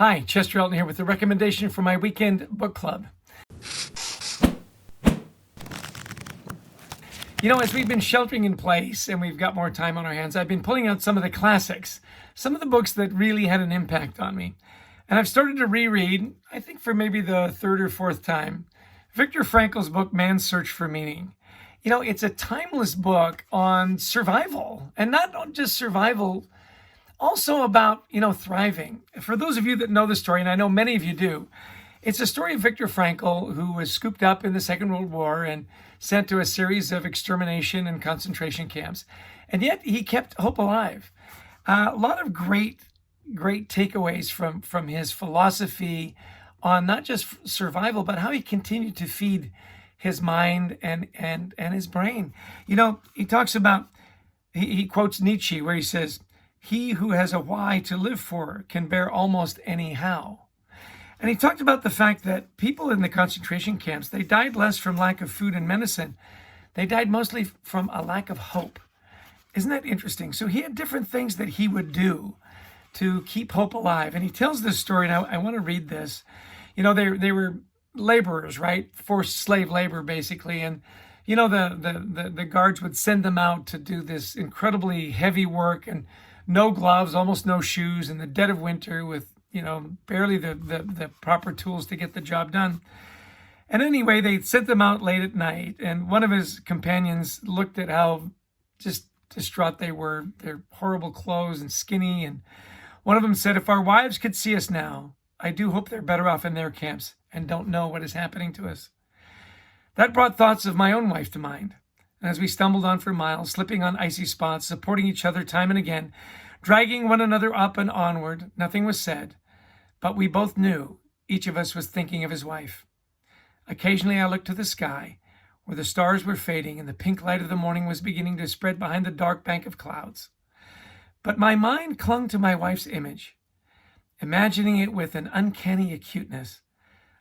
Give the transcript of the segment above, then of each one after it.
Hi, Chester Elton here with a recommendation for my weekend book club. As we've been sheltering in place and we've got more time on our hands, I've been pulling out some of the classics, some of the books that really had an impact on me. And I've started to reread, I think for maybe the third or fourth time, Viktor Frankl's book, Man's Search for Meaning. It's a timeless book on survival, and not just survival, also about, thriving. For those of you that know the story, and I know many of you do, it's a story of Viktor Frankl, who was scooped up in the Second World War and sent to a series of extermination and concentration camps. And yet he kept hope alive. A lot of great takeaways from his philosophy on not just survival, but how he continued to feed his mind and his brain. He talks about, he quotes Nietzsche, where he says, "He who has a why to live for can bear almost any how." And he talked about the fact that people in the concentration camps, they died less from lack of food and medicine. They died mostly from a lack of hope. Isn't that interesting? So he had different things that he would do to keep hope alive. And he tells this story, and I want to read this. They were laborers, right? Forced slave labor, basically. And, the guards would send them out to do this incredibly heavy work and no gloves, almost no shoes in the dead of winter with, barely the proper tools to get the job done. And anyway, they sent them out late at night. And one of his companions looked at how just distraught they were, their horrible clothes and skinny. And one of them said, "If our wives could see us now, I do hope they're better off in their camps and don't know what is happening to us." That brought thoughts of my own wife to mind. And as we stumbled on for miles, slipping on icy spots, supporting each other time and again, dragging one another up and onward, nothing was said, but we both knew each of us was thinking of his wife. Occasionally I looked to the sky, where the stars were fading and the pink light of the morning was beginning to spread behind the dark bank of clouds. But my mind clung to my wife's image, imagining it with an uncanny acuteness.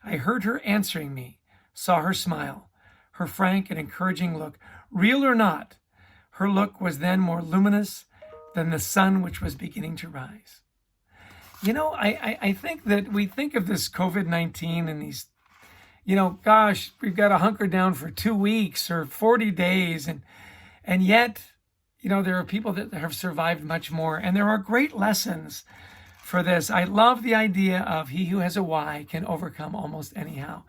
I heard her answering me, saw her smile, her frank and encouraging look. Real or not, her look was then more luminous than the sun which was beginning to rise. I think that we think of this COVID-19 and these, gosh, we've got to hunker down for 2 weeks or 40 days. And yet, there are people that have survived much more. And there are great lessons for this. I love the idea of he who has a why can overcome almost anyhow.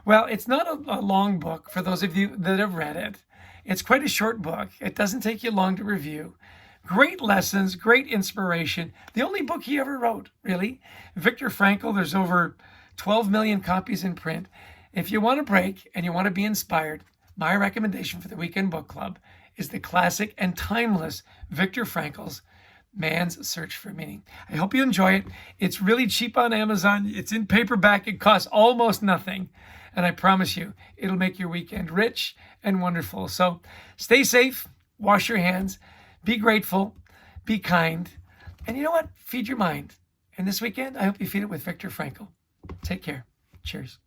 Well, it's not a long book for those of you that have read it. It's quite a short book. It doesn't take you long to review. Great lessons, great inspiration. The only book he ever wrote, really. Viktor Frankl, there's over 12 million copies in print. If you want a break and you want to be inspired, my recommendation for the Weekend Book Club is the classic and timeless Viktor Frankl's Man's Search for Meaning. I hope you enjoy it. It's really cheap on Amazon. It's in paperback. It costs almost nothing. And I promise you, it'll make your weekend rich and wonderful. So stay safe, wash your hands, be grateful, be kind, and you know what? Feed your mind. And this weekend, I hope you feed it with Viktor Frankl. Take care. Cheers.